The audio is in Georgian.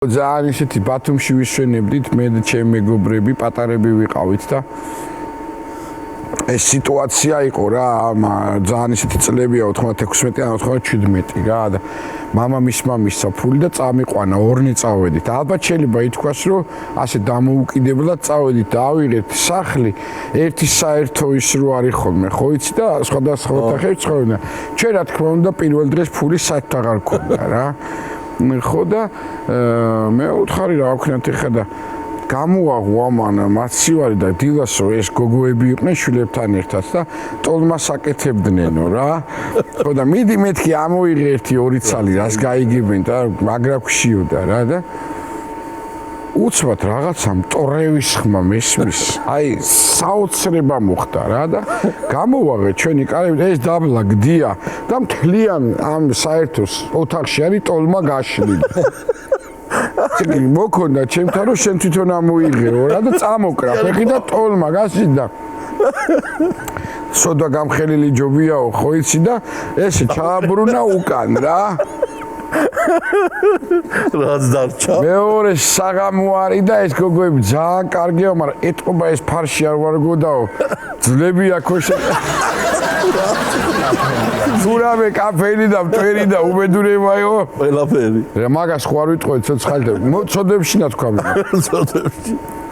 ძალიან ისეთი ბათუმში ვისვენებდით, მე და ჩემი მეგობრები, პატარები ვიყავით და ეს სიტუაცია იყო რა, ძალიან ისეთი წლებია 96 ან 97 რა და მამამისმა მისცა ფული და წამიყვანა, ორნი წავედით. ალბათ შეიძლება ითქვას, რომ ასე დამოუკიდებლად წავედით და ავიღეთ სახლი, ერთი საერთო ის რო არის ხოლმე, ხო იცი და სხვადასხვა ოთახებში ცხოვრობდნენ. ჩვენ რა თქმა უნდა პირველ დღეს ფული საერთოდ აღარ გქონდა რა. ხო და მე უთხარი რა ვქნათ ეხლა და გამოაღო ამან მაცივარი და დილასო ეს გოგოები იყვნენ შვილებთან ერთად და ტოლმას აკეთებდნენო რა. ხო და მიდი მეთქი ამოიღე ერთი ორი ცალი რას გაიგებენ და მაგრა გშიოდა რა და უცბად რაღაცა მტორევის ხმა მესმის. აი საოცრება მოხდა რა და გამოვაღე ჩვენი კარები ეს დაბლა გდია და მთლიან ამ საერთოს ოთახში არის ტოლმა გაშლილი. წიგნი მოკონდა ჩემთან რომ შენ თვითონ ამოიღეო რა და წამოკრა ფეხი და ტოლმა გასიდა. სოდა გამხელილი ჯობიაო ხო იცი და ესე ჩააბრუნა უკან რა. რაც დარჩა. მეორე საღამო არის და ეს გოგოები ძალიან კარგია, მაგრამ ეთყობა ეს ფარში არ ვარგოდაო. ძვლები აქოშე. გურავე კაფეინი და მტვერი და უბედურებაო. ყველაფერი. რა მაგას ხო არ ვიტყოდი ცოცხალდები. მოცოდებში ნათქვა. მოცოდებში.